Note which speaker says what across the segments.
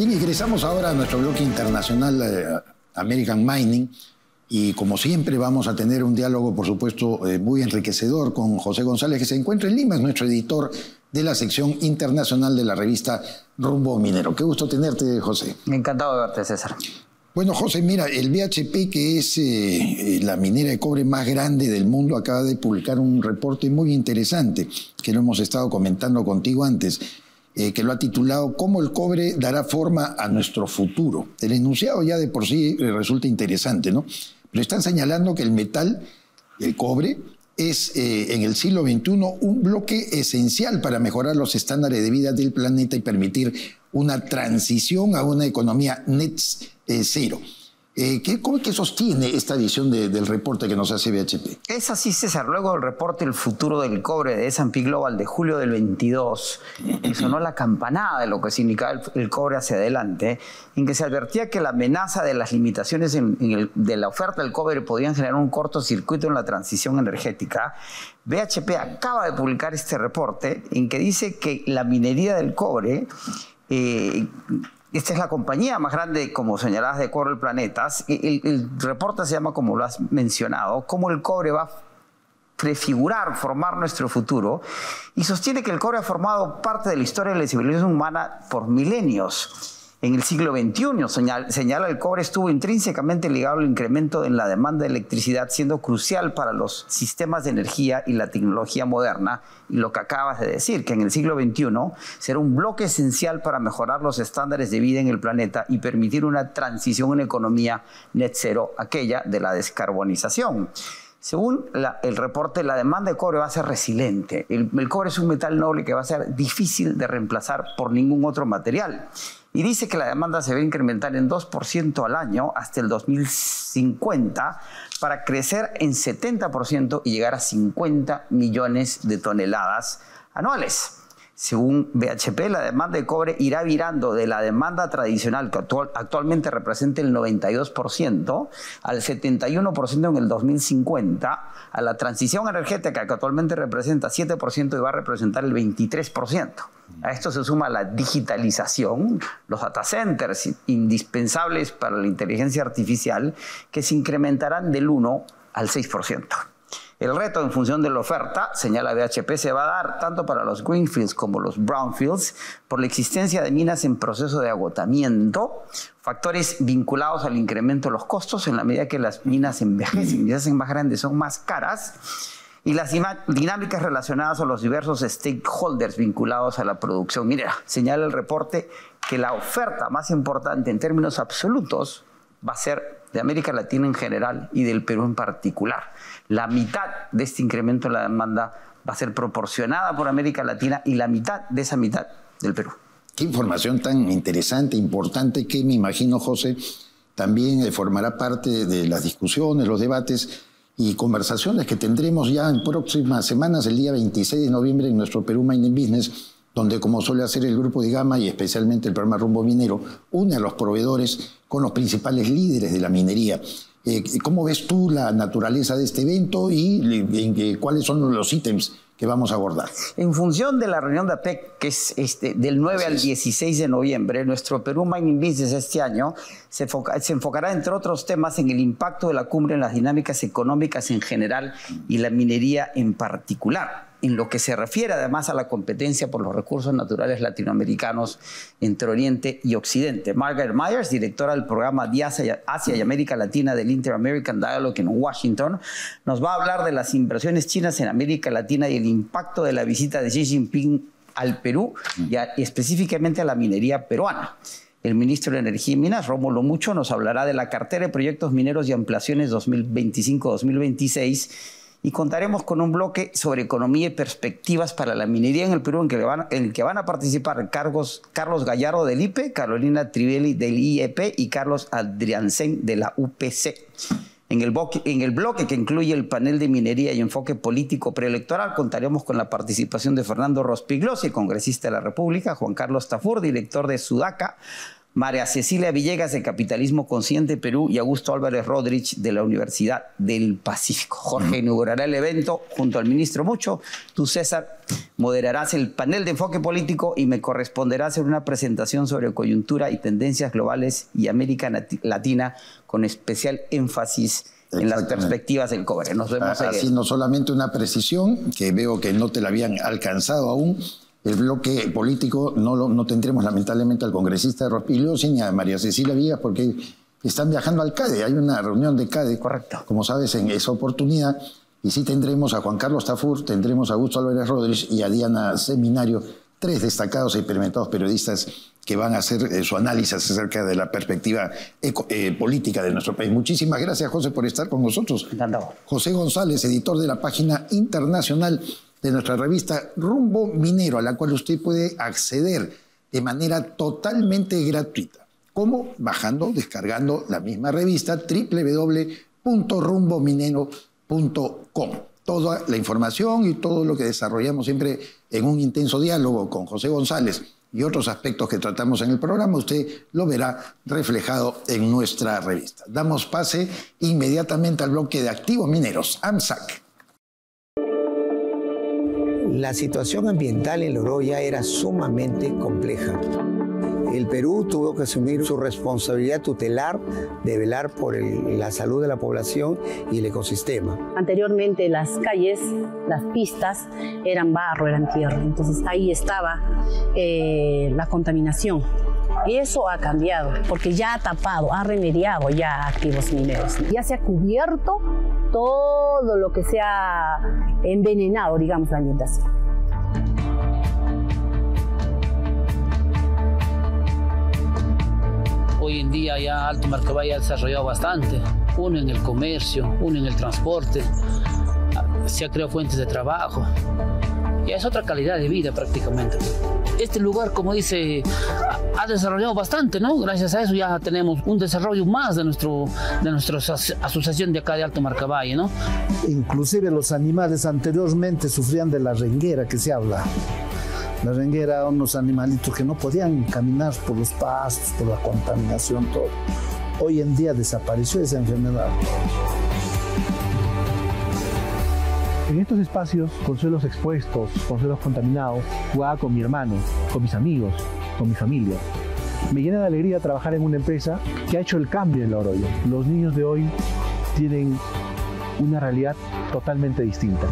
Speaker 1: Bien, ingresamos ahora a nuestro bloque internacional American Mining y como siempre vamos a tener un diálogo, por supuesto, muy enriquecedor con José González, que se encuentra en Lima, es nuestro editor de la sección internacional de la revista Rumbo Minero. Qué gusto tenerte, José.
Speaker 2: Encantado de verte, César.
Speaker 1: Bueno, José, mira, el BHP, que es la minera de cobre más grande del mundo, acaba de publicar un reporte muy interesante, que lo hemos estado comentando contigo antes, que lo ha titulado ¿Cómo el cobre dará forma a nuestro futuro? El enunciado ya de por sí resulta interesante, ¿no? Pero están señalando que el metal, el cobre, es en el siglo XXI un bloque esencial para mejorar los estándares de vida del planeta y permitir una transición a una economía net cero. ¿Cómo es que sostiene esta edición del reporte que nos hace BHP?
Speaker 2: Es así, César. Luego del reporte El futuro del cobre de S&P Global de julio del 22, sonó la campanada de lo que significaba el cobre hacia adelante, en que se advertía que la amenaza de las limitaciones de la oferta del cobre podían generar un cortocircuito en la transición energética. BHP acaba de publicar este reporte en que dice que la minería del cobre... esta es la compañía más grande, como señalabas, de cobre del planeta. El reporte se llama, como lo has mencionado, cómo el cobre va a prefigurar, formar nuestro futuro, y sostiene que el cobre ha formado parte de la historia de la civilización humana por milenios. En el siglo XXI, señala, el cobre estuvo intrínsecamente ligado al incremento en la demanda de electricidad, siendo crucial para los sistemas de energía y la tecnología moderna. Y lo que acabas de decir, que en el siglo XXI será un bloque esencial para mejorar los estándares de vida en el planeta y permitir una transición a una economía net cero, aquella de la descarbonización. Según el reporte, la demanda de cobre va a ser resiliente. El cobre es un metal noble que va a ser difícil de reemplazar por ningún otro material. Y dice que la demanda se va a incrementar en 2% al año hasta el 2050 para crecer en 70% y llegar a 50 millones de toneladas anuales. Según BHP, la demanda de cobre irá virando de la demanda tradicional, que actualmente representa el 92%, al 71% en el 2050, a la transición energética, que actualmente representa 7% y va a representar el 23%. A esto se suma la digitalización, los data centers indispensables para la inteligencia artificial, que se incrementarán del 1 al 6%. El reto en función de la oferta, señala BHP, se va a dar tanto para los greenfields como los brownfields por la existencia de minas en proceso de agotamiento, factores vinculados al incremento de los costos en la medida que las minas envejecen y se hacen más grandes, son más caras, y las dinámicas relacionadas a los diversos stakeholders vinculados a la producción minera. Señala el reporte que la oferta más importante en términos absolutos va a ser de América Latina en general y del Perú en particular. La mitad de este incremento en la demanda va a ser proporcionada por América Latina y la mitad de esa mitad del Perú.
Speaker 1: Qué información tan interesante, importante, que me imagino, José, también formará parte de las discusiones, los debates y conversaciones que tendremos ya en próximas semanas, el día 26 de noviembre en nuestro Perú Mining Business, donde, como suele hacer el Grupo de Gama y especialmente el programa Rumbo Minero, une a los proveedores con los principales líderes de la minería. ¿Cómo ves tú la naturaleza de este evento y cuáles son los ítems que vamos a abordar?
Speaker 2: En función de la reunión de APEC, que es del 9 al 16 de noviembre, nuestro Perú Mining Business este año se enfocará, entre otros temas, en el impacto de la cumbre en las dinámicas económicas en general y la minería en particular, en lo que se refiere además a la competencia por los recursos naturales latinoamericanos entre Oriente y Occidente. Margaret Myers, directora del programa de Asia y América Latina del Inter-American Dialogue en Washington, nos va a hablar de las inversiones chinas en América Latina y el impacto de la visita de Xi Jinping al Perú y específicamente a la minería peruana. El ministro de Energía y Minas, Rómulo Mucho, nos hablará de la cartera de proyectos mineros y ampliaciones 2025-2026 y contaremos con un bloque sobre economía y perspectivas para la minería en el Perú, en el que van a participar Carlos Gallardo del IPE, Carolina Trivelli del IEP y Carlos Adriansen de la UPC. En el bloque que incluye el panel de minería y enfoque político preelectoral, contaremos con la participación de Fernando Rospigliosi, congresista de la República, Juan Carlos Tafur, director de Sudaca, María Cecilia Villegas de Capitalismo Consciente Perú y Augusto Álvarez Rodríguez de la Universidad del Pacífico. Jorge inaugurará el evento junto al ministro Mucho. Tú, César, moderarás el panel de enfoque político y me corresponderá hacer una presentación sobre coyuntura y tendencias globales y América Latina con especial énfasis en las perspectivas del cobre. Nos vemos
Speaker 1: así, no solamente una precisión, que veo que no te la habían alcanzado aún. El bloque político no tendremos lamentablemente al congresista de Rospigliosi ni a María Cecilia Villegas porque están viajando al CADE. Hay una reunión de CADE,
Speaker 2: correcto,
Speaker 1: como sabes, en esa oportunidad. Y sí tendremos a Juan Carlos Tafur, tendremos a Augusto Álvarez Rodríguez y a Diana Seminario, 3 destacados e experimentados periodistas que van a hacer su análisis acerca de la perspectiva política de nuestro país. Muchísimas gracias, José, por estar con nosotros.
Speaker 2: Encantado.
Speaker 1: José González, editor de la página internacional de nuestra revista Rumbo Minero, a la cual usted puede acceder de manera totalmente gratuita. ¿Cómo? Bajando, descargando la misma revista, www.rumbominero.com. Toda la información y todo lo que desarrollamos siempre en un intenso diálogo con José González y otros aspectos que tratamos en el programa, usted lo verá reflejado en nuestra revista. Damos pase inmediatamente al bloque de activos mineros, AMSAC.
Speaker 3: La situación ambiental en Loroya era sumamente compleja. El Perú tuvo que asumir su responsabilidad tutelar de velar por la salud de la población y el ecosistema.
Speaker 4: Anteriormente las calles, las pistas eran barro, eran tierra, entonces ahí estaba la contaminación. Y eso ha cambiado, porque ya ha tapado, ha remediado ya activos mineros. Ya se ha cubierto todo lo que se ha envenenado, digamos, la ambientación.
Speaker 5: Hoy en día ya Alto Marcabay ha desarrollado bastante, uno en el comercio, uno en el transporte, se ha creado fuentes de trabajo, ya es otra calidad de vida prácticamente. Este lugar, como dice, ha desarrollado bastante, ¿no? Gracias a eso ya tenemos un desarrollo más de nuestra asociación de acá de Alto Marcabay, ¿no?
Speaker 6: Inclusive los animales anteriormente sufrían de la renguera que se habla. La renguera eran unos animalitos que no podían caminar por los pastos, por la contaminación, todo. Hoy en día desapareció esa enfermedad.
Speaker 7: En estos espacios, con suelos expuestos, con suelos contaminados, jugaba con mi hermano, con mis amigos, con mi familia. Me llena de alegría trabajar en una empresa que ha hecho el cambio en Loroyo. Los niños de hoy tienen una realidad totalmente distinta.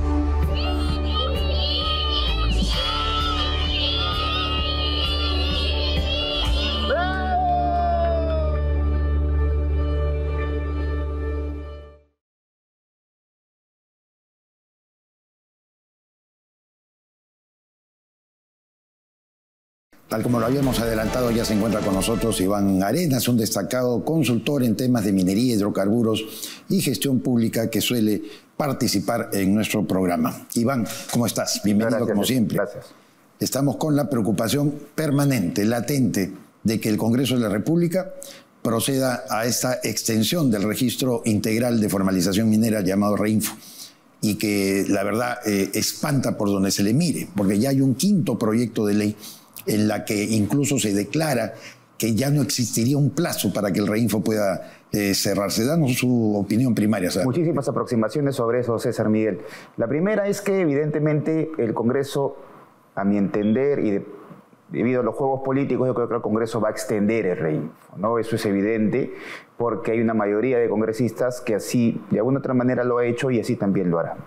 Speaker 1: Tal como lo habíamos adelantado, ya se encuentra con nosotros Iván Arenas, un destacado consultor en temas de minería, hidrocarburos y gestión pública que suele participar en nuestro programa. Iván, ¿cómo estás? Bienvenido. Gracias, como siempre.
Speaker 8: Gracias.
Speaker 1: Estamos con la preocupación permanente, latente, de que el Congreso de la República proceda a esta extensión del registro integral de formalización minera llamado REINFO, y que la verdad espanta por donde se le mire, porque ya hay un quinto proyecto de ley en la que incluso se declara que ya no existiría un plazo para que el REINFO pueda cerrarse. Danos su opinión primaria, ¿sabes?
Speaker 8: Muchísimas aproximaciones sobre eso, César Miguel. La primera es que evidentemente el Congreso, a mi entender, y debido a los juegos políticos, yo creo que el Congreso va a extender el REINFO, ¿no? Eso es evidente porque hay una mayoría de congresistas que así, de alguna otra manera, lo ha hecho y así también lo hará.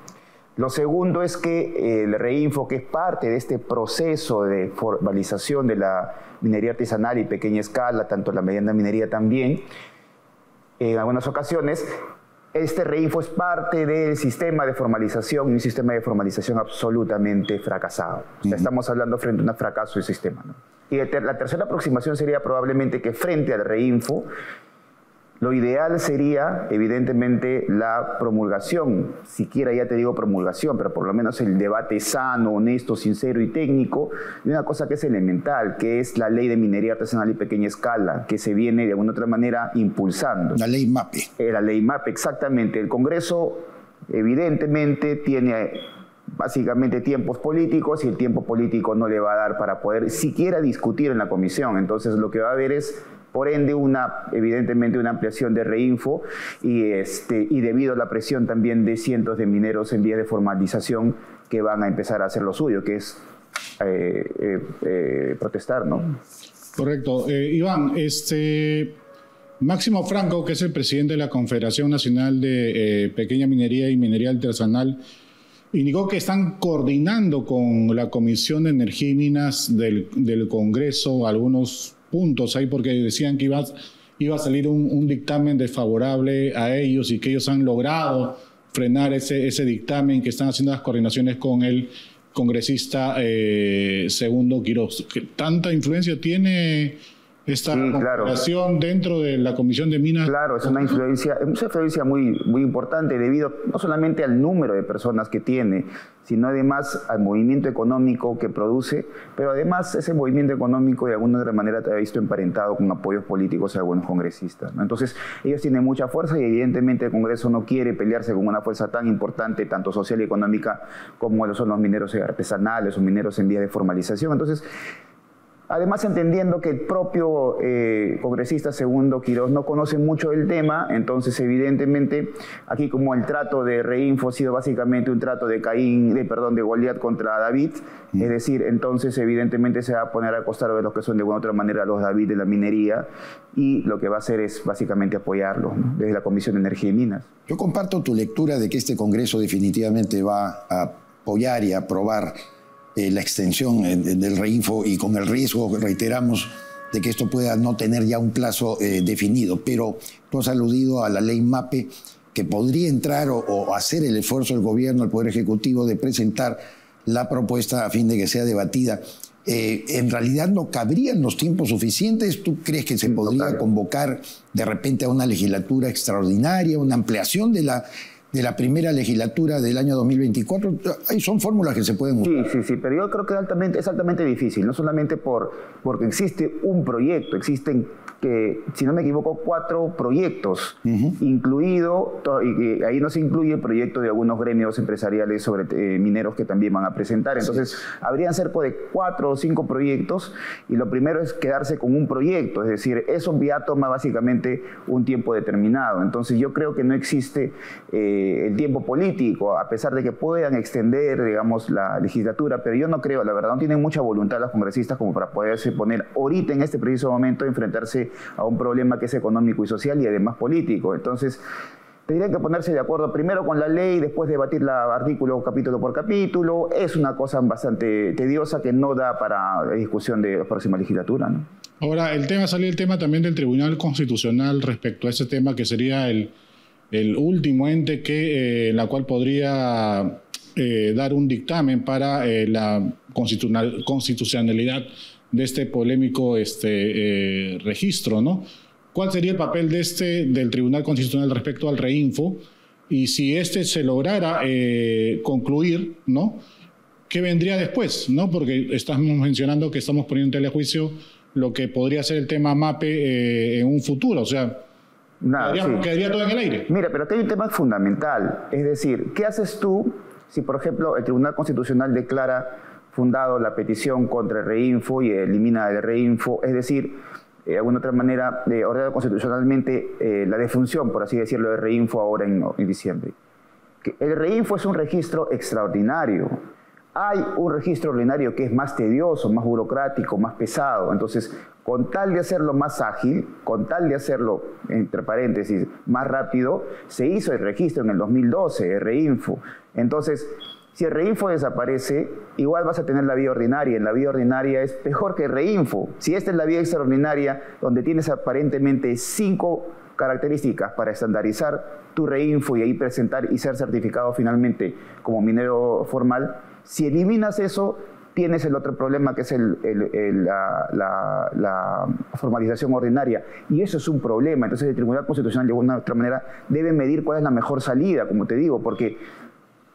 Speaker 8: Lo segundo es que el REINFO, que es parte de este proceso de formalización de la minería artesanal y pequeña escala, tanto la mediana minería también, en algunas ocasiones, este REINFO es parte del sistema de formalización y un sistema de formalización absolutamente fracasado. O sea, estamos hablando frente a un fracaso del sistema, ¿no? Y la tercera aproximación sería probablemente que frente al REINFO, lo ideal sería, evidentemente, la promulgación, siquiera ya te digo promulgación, pero por lo menos el debate sano, honesto, sincero y técnico, de una cosa que es elemental, que es la ley de minería artesanal y pequeña escala, que se viene de alguna otra manera impulsando.
Speaker 1: La ley MAPE.
Speaker 8: La ley MAPE, exactamente. El Congreso, evidentemente, tiene básicamente tiempos políticos y el tiempo político no le va a dar para poder siquiera discutir en la comisión. Entonces lo que va a haber es, por ende, evidentemente una ampliación de Reinfo y debido a la presión también de cientos de mineros en vías de formalización que van a empezar a hacer lo suyo, que es protestar, ¿no?
Speaker 9: Correcto. Iván, Máximo Franco, que es el presidente de la Confederación Nacional de Pequeña Minería y Minería Artesanal, indicó que están coordinando con la Comisión de Energía y Minas del Congreso algunos puntos ahí, porque decían que iba a salir un dictamen desfavorable a ellos y que ellos han logrado frenar ese dictamen, que están haciendo las coordinaciones con el congresista Segundo Quiroz. ¿Tanta influencia tiene esta confederación dentro de la Comisión de Minas?
Speaker 8: Claro, es una influencia muy, muy importante debido no solamente al número de personas que tiene, sino además al movimiento económico que produce, pero además ese movimiento económico de alguna otra manera te ha visto emparentado con apoyos políticos a algunos congresistas, ¿no? Entonces ellos tienen mucha fuerza y evidentemente el Congreso no quiere pelearse con una fuerza tan importante, tanto social y económica como lo son los mineros artesanales o mineros en vías de formalización. Entonces, además, entendiendo que el propio congresista Segundo Quiroz no conoce mucho del tema, entonces evidentemente aquí como el trato de Reinfo ha sido básicamente un trato de Goliat contra David, es decir, entonces evidentemente se va a poner al costado de los que son de alguna otra manera los David de la minería y lo que va a hacer es básicamente apoyarlos, ¿no? Desde la Comisión de Energía y Minas.
Speaker 1: Yo comparto tu lectura de que este Congreso definitivamente va a apoyar y aprobar la extensión del Reinfo y con el riesgo, reiteramos, de que esto pueda no tener ya un plazo definido. Pero tú has aludido a la ley MAPE, que podría entrar o hacer el esfuerzo del gobierno, el Poder Ejecutivo, de presentar la propuesta a fin de que sea debatida. ¿En realidad no cabrían los tiempos suficientes? ¿Tú crees que se podría convocar de repente a una legislatura extraordinaria, una ampliación de la primera legislatura del año 2024? Son fórmulas que se pueden usar.
Speaker 8: Sí, pero yo creo que es altamente difícil, no solamente porque existe un proyecto, existen, si no me equivoco, 4 proyectos, incluido, y ahí no se incluye el proyecto de algunos gremios empresariales sobre mineros que también van a presentar. Entonces, habrían cerca de 4 o 5 proyectos, y lo primero es quedarse con un proyecto, es decir, eso ya toma básicamente un tiempo determinado. Entonces, yo creo que no existe el tiempo político, a pesar de que puedan extender, digamos, la legislatura, pero yo no creo, la verdad, no tienen mucha voluntad los congresistas como para poderse poner ahorita en este preciso momento a enfrentarse a un problema que es económico y social y además político. Entonces, tendrían que ponerse de acuerdo primero con la ley, después debatirla artículo, capítulo por capítulo. Es una cosa bastante tediosa que no da para la discusión de la próxima legislatura, ¿no?
Speaker 9: Ahora, salió el tema también del Tribunal Constitucional respecto a ese tema, que sería el último ente en la cual podría dar un dictamen para la constitucionalidad de este polémico registro, ¿no? ¿Cuál sería el papel del Tribunal Constitucional respecto al Reinfo? Y si se lograra concluir, ¿no?, ¿qué vendría después, ¿no? Porque estamos mencionando que estamos poniendo en telejuicio lo que podría ser el tema MAPE en un futuro, o sea, quedaría todo en el aire.
Speaker 8: Mira, pero aquí hay un tema fundamental, es decir, ¿qué haces tú si, por ejemplo, el Tribunal Constitucional declara fundado la petición contra el Reinfo y elimina el Reinfo? Es decir, de alguna otra manera, ordena constitucionalmente la defunción, por así decirlo, de Reinfo ahora en diciembre. El Reinfo es un registro extraordinario. Hay un registro ordinario que es más tedioso, más burocrático, más pesado. Entonces, con tal de hacerlo más ágil, con tal de hacerlo, entre paréntesis, más rápido, se hizo el registro en el 2012, el Reinfo. Entonces, si el Reinfo desaparece, igual vas a tener la vía ordinaria. En la vía ordinaria es mejor que el Reinfo. Si esta es la vía extraordinaria, donde tienes aparentemente 5 características para estandarizar tu Reinfo y ahí presentar y ser certificado finalmente como minero formal, si eliminas eso, tienes el otro problema, que es la formalización ordinaria. Y eso es un problema. Entonces el Tribunal Constitucional, de alguna otra manera, debe medir cuál es la mejor salida, como te digo, porque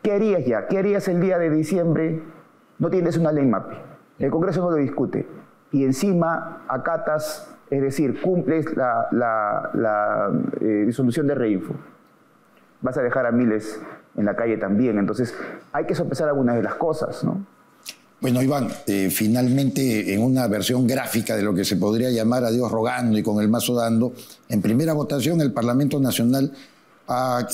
Speaker 8: ¿qué harías ya? ¿Qué harías el día de diciembre? No tienes una ley MAPE. El Congreso no lo discute. Y encima acatas, es decir, cumples la disolución de Reinfo. Vas a dejar a miles en la calle también. Entonces hay que sopesar algunas de las cosas, ¿no?
Speaker 1: Bueno, Iván, finalmente en una versión gráfica de lo que se podría llamar a Dios rogando y con el mazo dando, en primera votación el Parlamento Nacional ha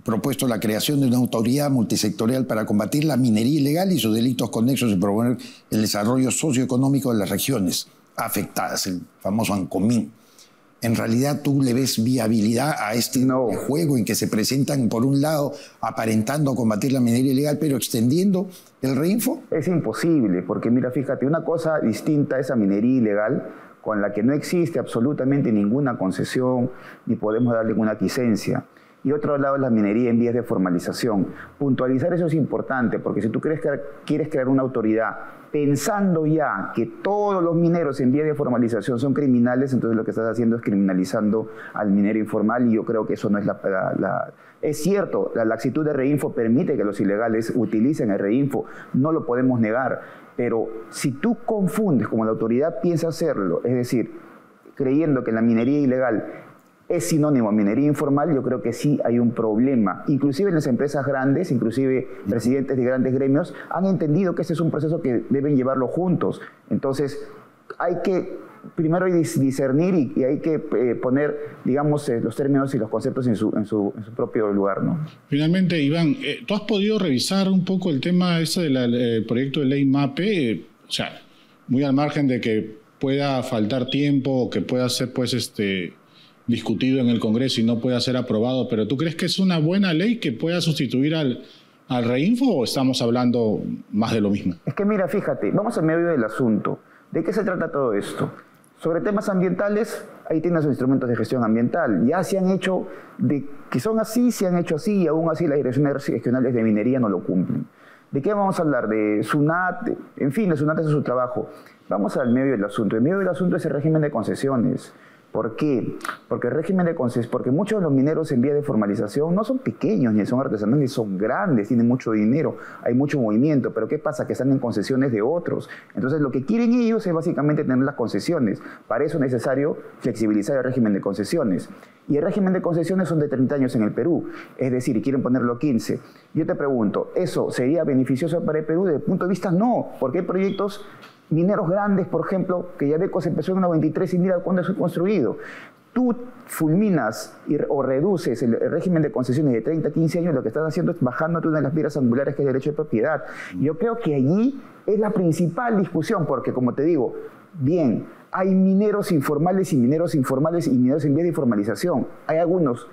Speaker 1: propuesto la creación de una autoridad multisectorial para combatir la minería ilegal y sus delitos conexos y promover el desarrollo socioeconómico de las regiones afectadas, el famoso ANCOMIN. ¿En realidad tú le ves viabilidad a este juego en que se presentan, por un lado, aparentando combatir la minería ilegal, pero extendiendo el reinfo?
Speaker 8: Es imposible, porque mira, fíjate, una cosa distinta es la minería ilegal, con la que no existe absolutamente ninguna concesión, ni podemos darle ninguna quiescencia. Y otro lado es la minería en vías de formalización. Puntualizar eso es importante, porque si tú quieres crear una autoridad pensando ya que todos los mineros en vías de formalización son criminales, entonces lo que estás haciendo es criminalizando al minero informal, y yo creo que eso no es Es cierto, la laxitud de Reinfo permite que los ilegales utilicen el Reinfo, no lo podemos negar, pero si tú confundes, como la autoridad piensa hacerlo, es decir, creyendo que la minería ilegal es sinónimo a minería informal, yo creo que sí hay un problema. Inclusive en las empresas grandes, inclusive presidentes de grandes gremios, han entendido que ese es un proceso que deben llevarlo juntos. Entonces, hay que primero discernir y hay que poner, digamos, los términos y los conceptos en su propio lugar, ¿no?
Speaker 9: Finalmente, Iván, ¿tú has podido revisar un poco el tema ese del proyecto de ley MAPE? O sea, muy al margen de que pueda faltar tiempo o que pueda ser, pues, discutido en el Congreso y no pueda ser aprobado, pero ¿tú crees que es una buena ley que pueda sustituir al Reinfo o estamos hablando más de lo mismo?
Speaker 8: Es que mira, fíjate, vamos al medio del asunto. ¿De qué se trata todo esto? Sobre temas ambientales, ahí tienes los instrumentos de gestión ambiental. Ya se han hecho, que son así, se han hecho así, y aún así las direcciones regionales de minería no lo cumplen. ¿De qué vamos a hablar? De SUNAT, en fin, el SUNAT hace su trabajo. Vamos al medio del asunto. El medio del asunto es el régimen de concesiones. ¿Por qué? Porque el régimen de concesiones, porque muchos de los mineros en vía de formalización no son pequeños, ni son artesanales, ni son grandes, tienen mucho dinero, hay mucho movimiento, pero ¿qué pasa? Que están en concesiones de otros. Entonces lo que quieren ellos es básicamente tener las concesiones. Para eso es necesario flexibilizar el régimen de concesiones. Y el régimen de concesiones son de 30 años en el Perú, es decir, quieren ponerlo 15. Yo te pregunto, ¿eso sería beneficioso para el Perú? Desde el punto de vista no, porque hay proyectos mineros grandes, por ejemplo, que Yabeco se empezó en el 93 y mira cuándo fue construido. Tú fulminas o reduces el régimen de concesiones de 30 a 15 años, lo que estás haciendo es bajándote una de las piedras angulares que es el derecho de propiedad. Yo creo que allí es la principal discusión, porque como te digo, bien, hay mineros informales y mineros informales y mineros en vía de informalización. Hay algunos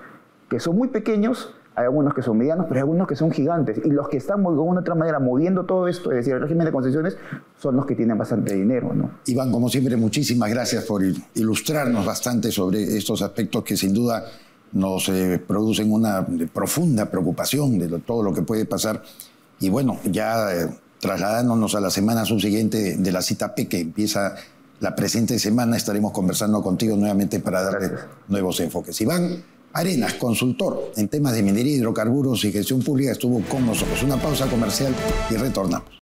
Speaker 8: que son muy pequeños, hay algunos que son medianos, pero hay algunos que son gigantes. Y los que están de alguna otra manera moviendo todo esto, es decir, el régimen de concesiones, son los que tienen bastante dinero, ¿no?
Speaker 1: Iván, como siempre, muchísimas gracias por ilustrarnos bastante sobre estos aspectos que sin duda nos producen una profunda preocupación de todo lo que puede pasar. Y bueno, ya trasladándonos a la semana subsiguiente de la cita P, que empieza la presente semana, estaremos conversando contigo nuevamente para darle nuevos enfoques. Iván Arenas, consultor en temas de minería, hidrocarburos y gestión pública, estuvo con nosotros. Una pausa comercial y retornamos.